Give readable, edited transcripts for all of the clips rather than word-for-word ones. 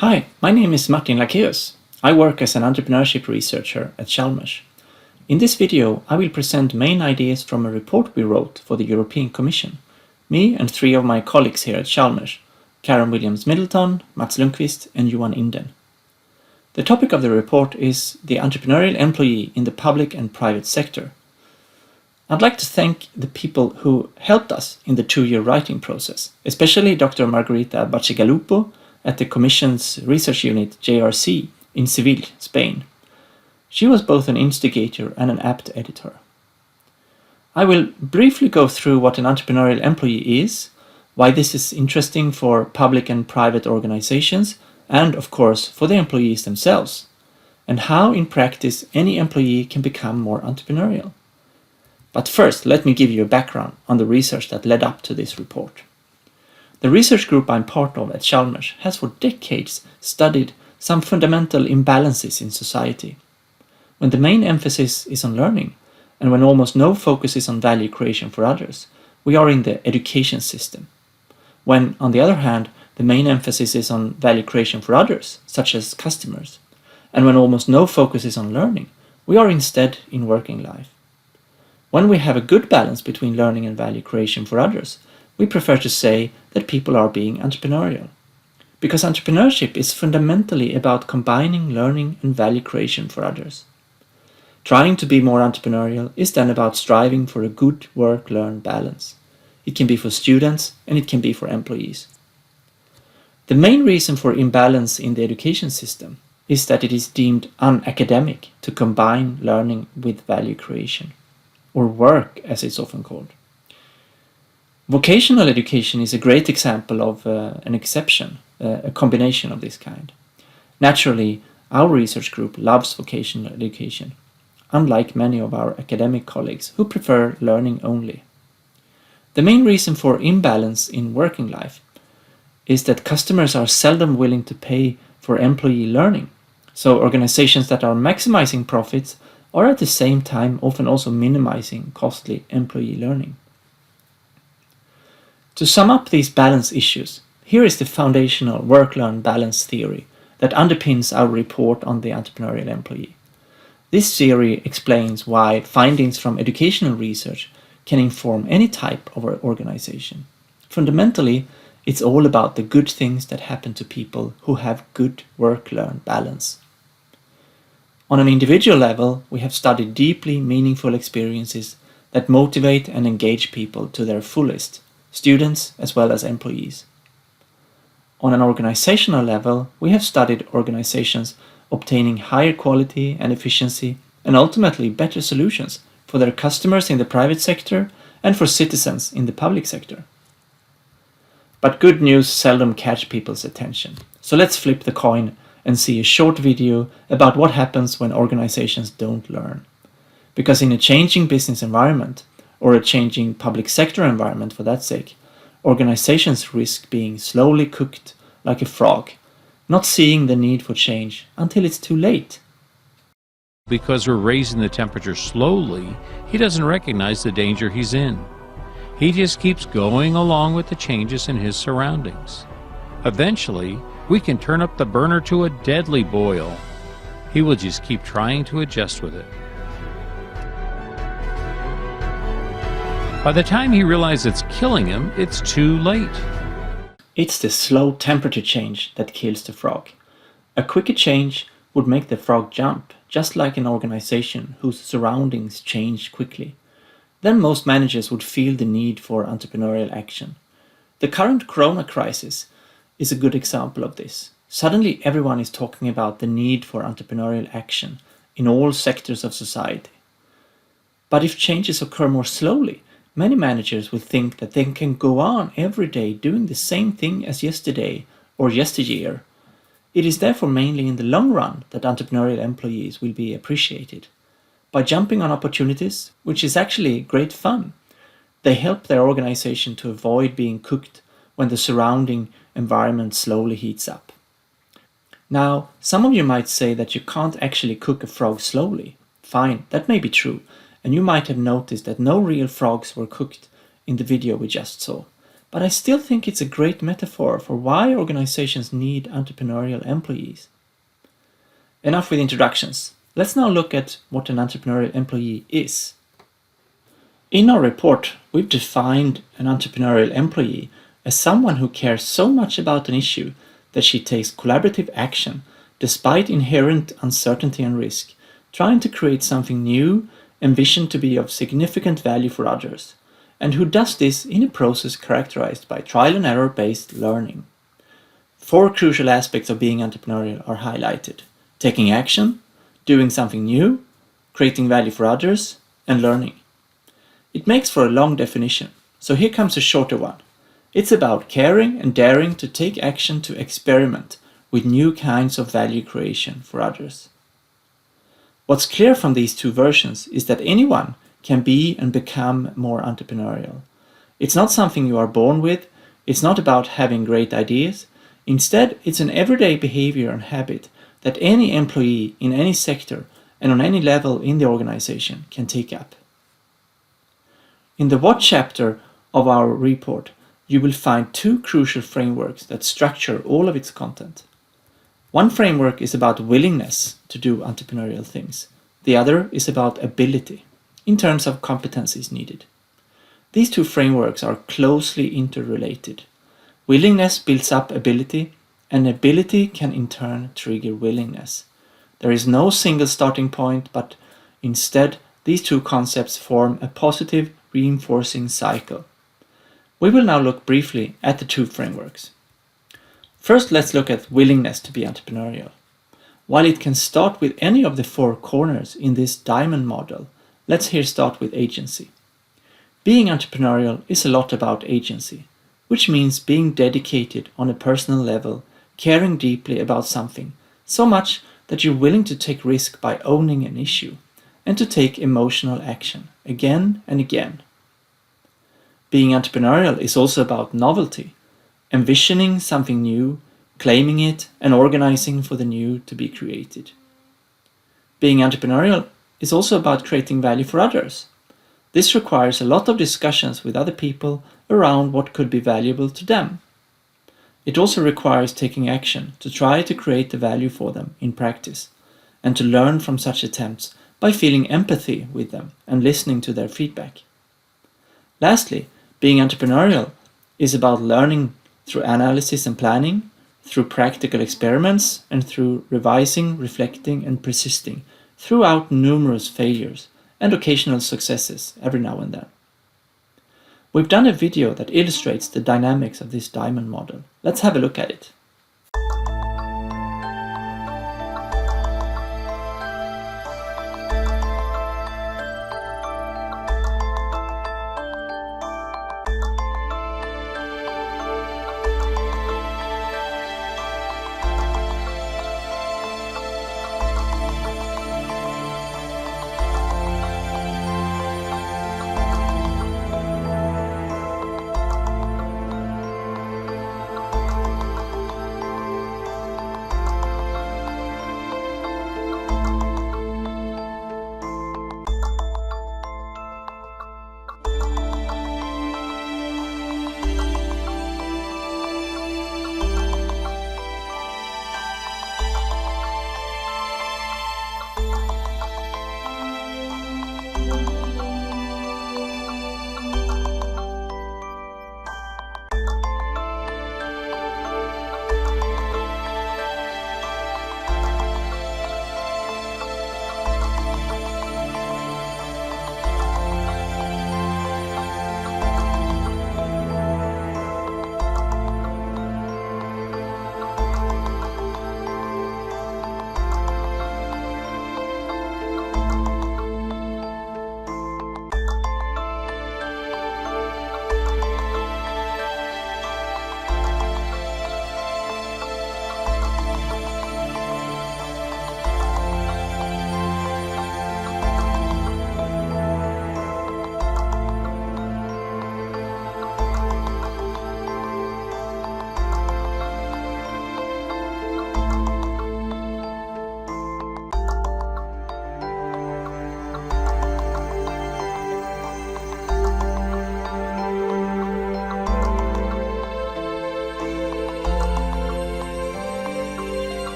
Hi, my name is Martin Lakeus. I work as an entrepreneurship researcher at Chalmers. In this video, I will present main ideas from a report we wrote for the European Commission. Me and three of my colleagues here at Chalmers, Karen Williams-Middleton, Mats Lundqvist and Johan Inden. The topic of the report is the entrepreneurial employee in the public and private sector. I'd like to thank the people who helped us in the 2-year writing process, especially Dr. Margarita Bacigalupo at the Commission's research unit JRC in Seville, Spain. She was both an instigator and an apt editor. I will briefly go through what an entrepreneurial employee is, why this is interesting for public and private organizations, and of course for the employees themselves, and how in practice any employee can become more entrepreneurial. But first, let me give you a background on the research that led up to this report. The research group I'm part of at Chalmers has for decades studied some fundamental imbalances in society. When the main emphasis is on learning, and when almost no focus is on value creation for others, we are in the education system. When, on the other hand, the main emphasis is on value creation for others, such as customers, and when almost no focus is on learning, we are instead in working life. When we have a good balance between learning and value creation for others, we prefer to say that people are being entrepreneurial. Because entrepreneurship is fundamentally about combining learning and value creation for others. Trying to be more entrepreneurial is then about striving for a good work-learn balance. It can be for students and it can be for employees. The main reason for imbalance in the education system is that it is deemed unacademic to combine learning with value creation, or work as it's often called. Vocational education is a great example of an exception, a combination of this kind. Naturally, our research group loves vocational education, unlike many of our academic colleagues who prefer learning only. The main reason for imbalance in working life is that customers are seldom willing to pay for employee learning, so organizations that are maximizing profits are at the same time often also minimizing costly employee learning. To sum up these balance issues, here is the foundational work-learn balance theory that underpins our report on the entrepreneurial employee. This theory explains why findings from educational research can inform any type of organization. Fundamentally, it's all about the good things that happen to people who have good work-learn balance. On an individual level, we have studied deeply meaningful experiences that motivate and engage people to their fullest, students as well as employees. On an organizational level, we have studied organizations obtaining higher quality and efficiency and ultimately better solutions for their customers in the private sector and for citizens in the public sector. But good news seldom catch people's attention. So let's flip the coin and see a short video about what happens when organizations don't learn. Because in a changing business environment, or a changing public sector environment for that sake, organizations risk being slowly cooked like a frog, not seeing the need for change until it's too late. Because we're raising the temperature slowly, he doesn't recognize the danger he's in. He just keeps going along with the changes in his surroundings. Eventually, we can turn up the burner to a deadly boil. He will just keep trying to adjust with it. By the time he realizes it's killing him, it's too late. It's the slow temperature change that kills the frog. A quicker change would make the frog jump, just like an organization whose surroundings change quickly. Then most managers would feel the need for entrepreneurial action. The current corona crisis is a good example of this. Suddenly everyone is talking about the need for entrepreneurial action in all sectors of society. But if changes occur more slowly, many managers will think that they can go on every day doing the same thing as yesterday or yesteryear. It is therefore mainly in the long run that entrepreneurial employees will be appreciated. By jumping on opportunities, which is actually great fun, they help their organization to avoid being cooked when the surrounding environment slowly heats up. Now, some of you might say that you can't actually cook a frog slowly. Fine, that may be true. And you might have noticed that no real frogs were cooked in the video we just saw. but I still think it's a great metaphor for why organizations need entrepreneurial employees. Enough with introductions. Let's now look at what an entrepreneurial employee is. In our report, we've defined an entrepreneurial employee as someone who cares so much about an issue that she takes collaborative action despite inherent uncertainty and risk, trying to create something new, envisioned to be of significant value for others, and who does this in a process characterized by trial and error based learning. 4 crucial aspects of being entrepreneurial are highlighted: taking action, doing something new, creating value for others, and learning. It makes for a long definition, so here comes a shorter one. It's about caring and daring to take action to experiment with new kinds of value creation for others. What's clear from these 2 versions is that anyone can be and become more entrepreneurial. It's not something you are born with, it's not about having great ideas. Instead, it's an everyday behavior and habit that any employee in any sector and on any level in the organization can take up. In the What chapter of our report, you will find 2 crucial frameworks that structure all of its content. One framework is about willingness to do entrepreneurial things. The other is about ability, in terms of competencies needed. These 2 frameworks are closely interrelated. Willingness builds up ability, and ability can in turn trigger willingness. There is no single starting point, but instead these 2 concepts form a positive reinforcing cycle. We will now look briefly at the 2 frameworks. First, let's look at willingness to be entrepreneurial. While it can start with any of the 4 corners in this diamond model, let's here start with agency. Being entrepreneurial is a lot about agency, which means being dedicated on a personal level, caring deeply about something, so much that you're willing to take risk by owning an issue, and to take emotional action again and again. Being entrepreneurial is also about novelty, envisioning something new, claiming it, and organizing for the new to be created. Being entrepreneurial is also about creating value for others. This requires a lot of discussions with other people around what could be valuable to them. It also requires taking action to try to create the value for them in practice, and to learn from such attempts by feeling empathy with them and listening to their feedback. Lastly, being entrepreneurial is about learning through analysis and planning, through practical experiments, and through revising, reflecting, and persisting throughout numerous failures and occasional successes every now and then. We've done a video that illustrates the dynamics of this diamond model. Let's have a look at it.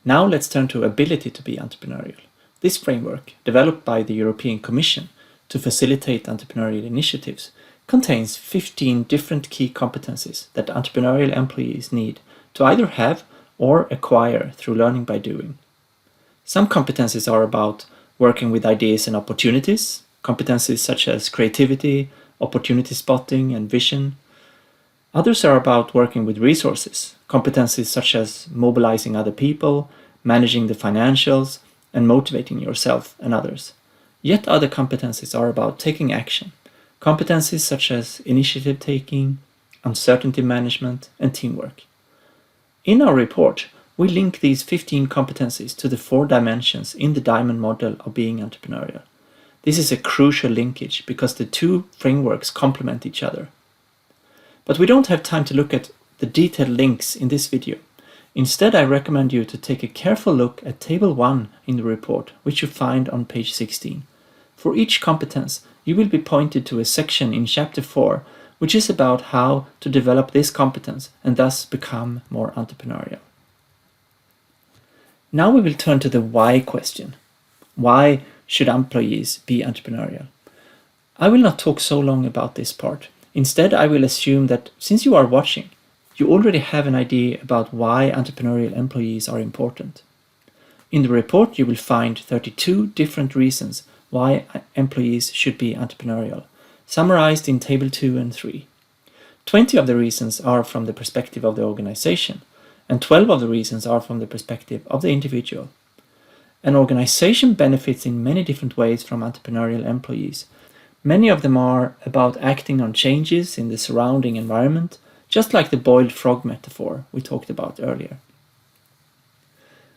Now let's turn to ability to be entrepreneurial. This framework, developed by the European Commission to facilitate entrepreneurial initiatives, contains 15 different key competencies that entrepreneurial employees need to either have or acquire through learning by doing. Some competencies are about working with ideas and opportunities, competencies such as creativity, opportunity spotting, and vision. Others are about working with resources, competencies such as mobilizing other people, managing the financials, and motivating yourself and others. Yet other competencies are about taking action, competencies such as initiative taking, uncertainty management, and teamwork. In our report, we link these 15 competencies to the 4 dimensions in the diamond model of being entrepreneurial. This is a crucial linkage because the 2 frameworks complement each other. But we don't have time to look at the detailed links in this video. Instead, I recommend you to take a careful look at Table 1 in the report, which you find on page 16. For each competence, you will be pointed to a section in Chapter 4, which is about how to develop this competence and thus become more entrepreneurial. Now we will turn to the why question. Why should employees be entrepreneurial? I will not talk so long about this part. Instead, I will assume that since you are watching, you already have an idea about why entrepreneurial employees are important. In the report, you will find 32 different reasons why employees should be entrepreneurial, summarized in Table 2 and 3. 20 of the reasons are from the perspective of the organization, and 12 of the reasons are from the perspective of the individual. An organization benefits in many different ways from entrepreneurial employees. Many of them are about acting on changes in the surrounding environment, just like the boiled frog metaphor we talked about earlier.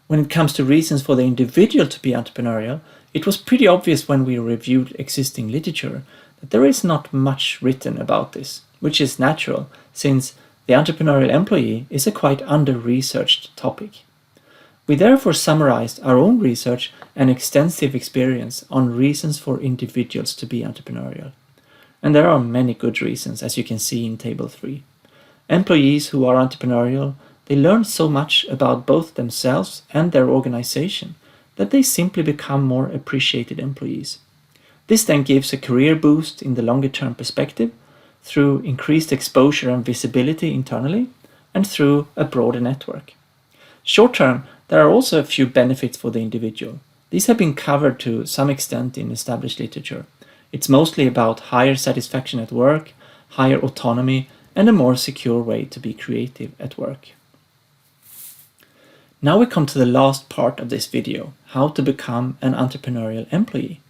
When it comes to reasons for the individual to be entrepreneurial, it was pretty obvious when we reviewed existing literature that there is not much written about this, which is natural since the entrepreneurial employee is a quite under-researched topic. We therefore summarized our own research and extensive experience on reasons for individuals to be entrepreneurial. And there are many good reasons, as you can see in Table 3. Employees who are entrepreneurial, they learn so much about both themselves and their organization that they simply become more appreciated employees. This then gives a career boost in the longer-term perspective through increased exposure and visibility internally and through a broader network. Short-term, there are also a few benefits for the individual. These have been covered to some extent in established literature. It's mostly about higher satisfaction at work, higher autonomy, and a more secure way to be creative at work. Now we come to the last part of this video, how to become an entrepreneurial employee.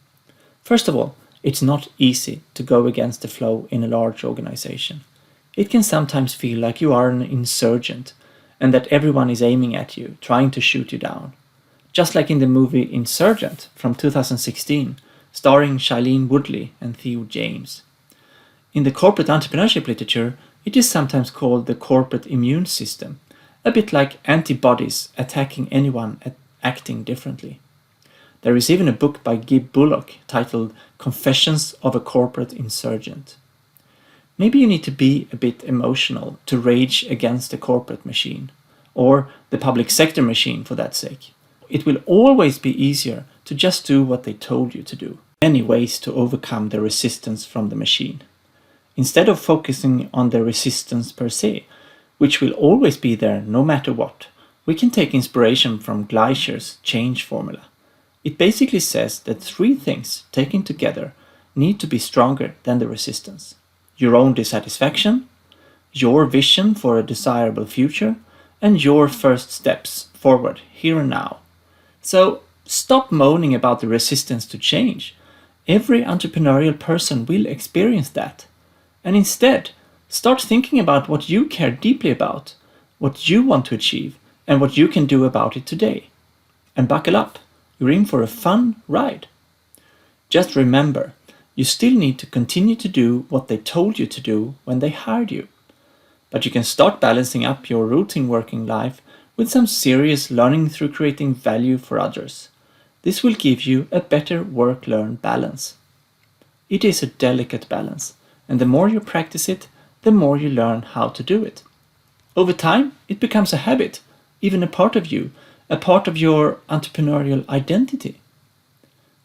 First of all, it's not easy to go against the flow in a large organization. It can sometimes feel like you are an insurgent and that everyone is aiming at you, trying to shoot you down. Just like in the movie Insurgent from 2016, starring Shailene Woodley and Theo James. In the corporate entrepreneurship literature, it is sometimes called the corporate immune system, a bit like antibodies attacking anyone acting differently. There is even a book by Gib Bullock titled Confessions of a Corporate Insurgent. Maybe you need to be a bit emotional to rage against the corporate machine, or the public sector machine for that sake. It will always be easier to just do what they told you to do. Many ways to overcome the resistance from the machine. Instead of focusing on the resistance per se, which will always be there no matter what, we can take inspiration from Gleicher's change formula. It basically says that 3 things taken together need to be stronger than the resistance. Your own dissatisfaction, your vision for a desirable future, and your first steps forward here and now. So stop moaning about the resistance to change. Every entrepreneurial person will experience that. And instead, start thinking about what you care deeply about, what you want to achieve, and what you can do about it today. And buckle up, you're in for a fun ride. Just remember, you still need to continue to do what they told you to do when they hired you. But you can start balancing up your routine working life with some serious learning through creating value for others. This will give you a better work-learn balance. It is a delicate balance, and the more you practice it, the more you learn how to do it. Over time, it becomes a habit, even a part of you, a part of your entrepreneurial identity.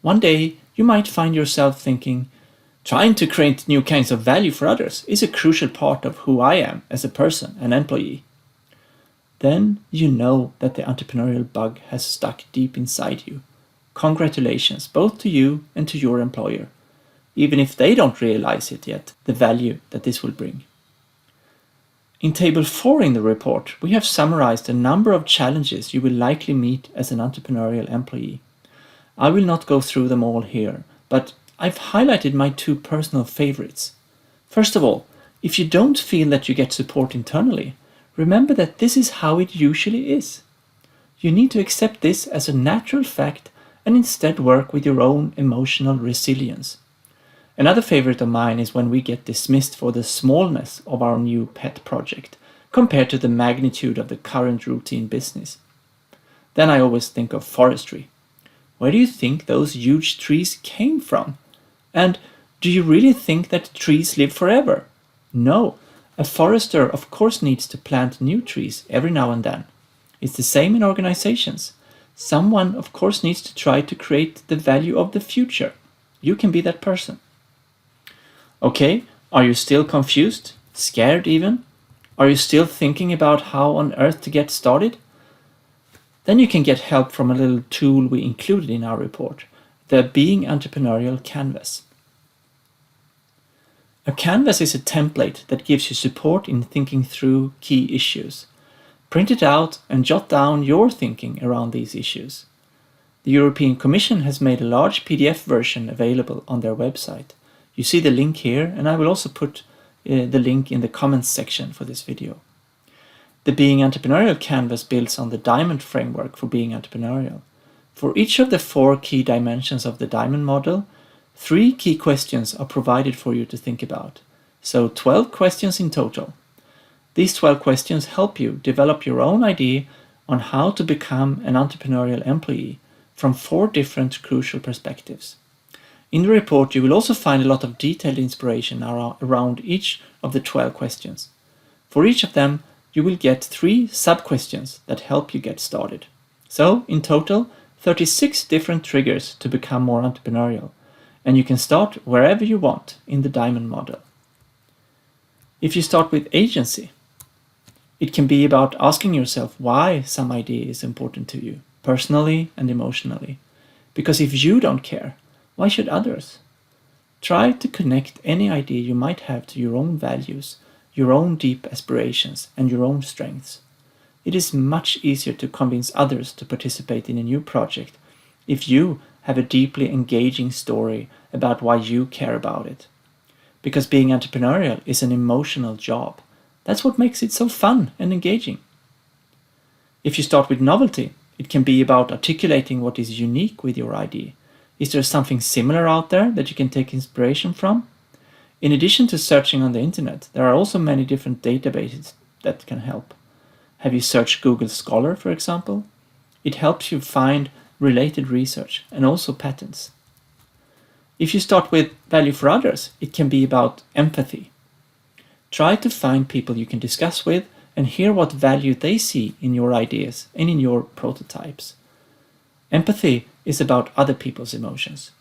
One day, you might find yourself thinking, trying to create new kinds of value for others is a crucial part of who I am as a person, an employee. Then you know that the entrepreneurial bug has stuck deep inside you. Congratulations, both to you and to your employer, even if they don't realize it yet, the value that this will bring. In Table 4 in the report, we have summarized a number of challenges you will likely meet as an entrepreneurial employee. I will not go through them all here, but I've highlighted my 2 personal favorites. First of all, if you don't feel that you get support internally, remember that this is how it usually is. You need to accept this as a natural fact and instead work with your own emotional resilience. Another favorite of mine is when we get dismissed for the smallness of our new pet project compared to the magnitude of the current routine business. Then I always think of forestry. Where do you think those huge trees came from? And do you really think that trees live forever? No, a forester of course needs to plant new trees every now and then. It's the same in organizations. Someone of course needs to try to create the value of the future. You can be that person. Okay, are you still confused? Scared even? Are you still thinking about how on earth to get started? Then you can get help from a little tool we included in our report, the Being Entrepreneurial Canvas. A canvas is a template that gives you support in thinking through key issues. Print it out and jot down your thinking around these issues. The European Commission has made a large PDF version available on their website. You see the link here, and I will also put the link in the comments section for this video. The Being Entrepreneurial Canvas builds on the Diamond framework for being entrepreneurial. For each of the 4 key dimensions of the Diamond model, 3 key questions are provided for you to think about. So 12 questions in total. These 12 questions help you develop your own idea on how to become an entrepreneurial employee from 4 different crucial perspectives. In the report, you will also find a lot of detailed inspiration around each of the 12 questions. For each of them, you will get 3 sub-questions that help you get started. So, in total, 36 different triggers to become more entrepreneurial, and you can start wherever you want in the Diamond model. If you start with agency, it can be about asking yourself why some idea is important to you, personally and emotionally. Because if you don't care, why should others? Try to connect any idea you might have to your own values, your own deep aspirations, and your own strengths. It is much easier to convince others to participate in a new project if you have a deeply engaging story about why you care about it. Because being entrepreneurial is an emotional job. That's what makes it so fun and engaging. If you start with novelty, it can be about articulating what is unique with your idea. Is there something similar out there that you can take inspiration from? In addition to searching on the internet, there are also many different databases that can help. Have you searched Google Scholar, for example? It helps you find related research and also patents. If you start with value for others, it can be about empathy. Try to find people you can discuss with and hear what value they see in your ideas and in your prototypes. Empathy is about other people's emotions.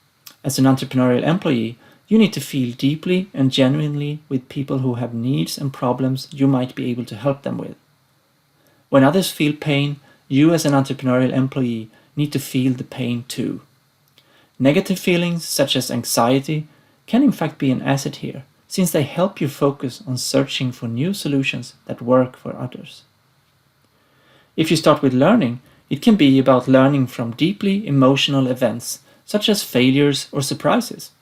As an entrepreneurial employee, you need to feel deeply and genuinely with people who have needs and problems you might be able to help them with. When others feel pain, you as an entrepreneurial employee need to feel the pain too. Negative feelings such as anxiety can in fact be an asset here, since they help you focus on searching for new solutions that work for others. If you start with learning, it can be about learning from deeply emotional events, such as failures or surprises.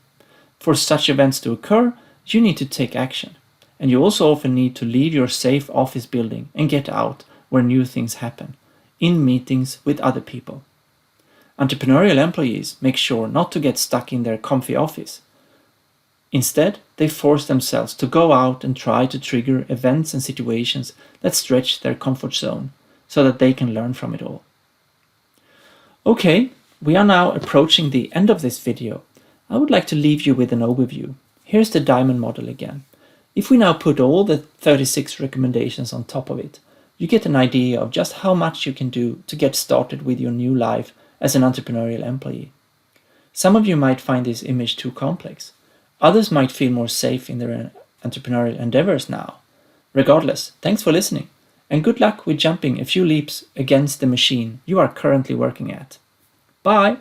For such events to occur, you need to take action, and you also often need to leave your safe office building and get out where new things happen, in meetings with other people. Entrepreneurial employees make sure not to get stuck in their comfy office. Instead, they force themselves to go out and try to trigger events and situations that stretch their comfort zone, so that they can learn from it all. Okay, we are now approaching the end of this video. I would like to leave you with an overview. Here's the Diamond model again. If we now put all the 36 recommendations on top of it, you get an idea of just how much you can do to get started with your new life as an entrepreneurial employee. Some of you might find this image too complex. Others might feel more safe in their entrepreneurial endeavors now. Regardless, thanks for listening, and good luck with jumping a few leaps against the machine you are currently working at. Bye!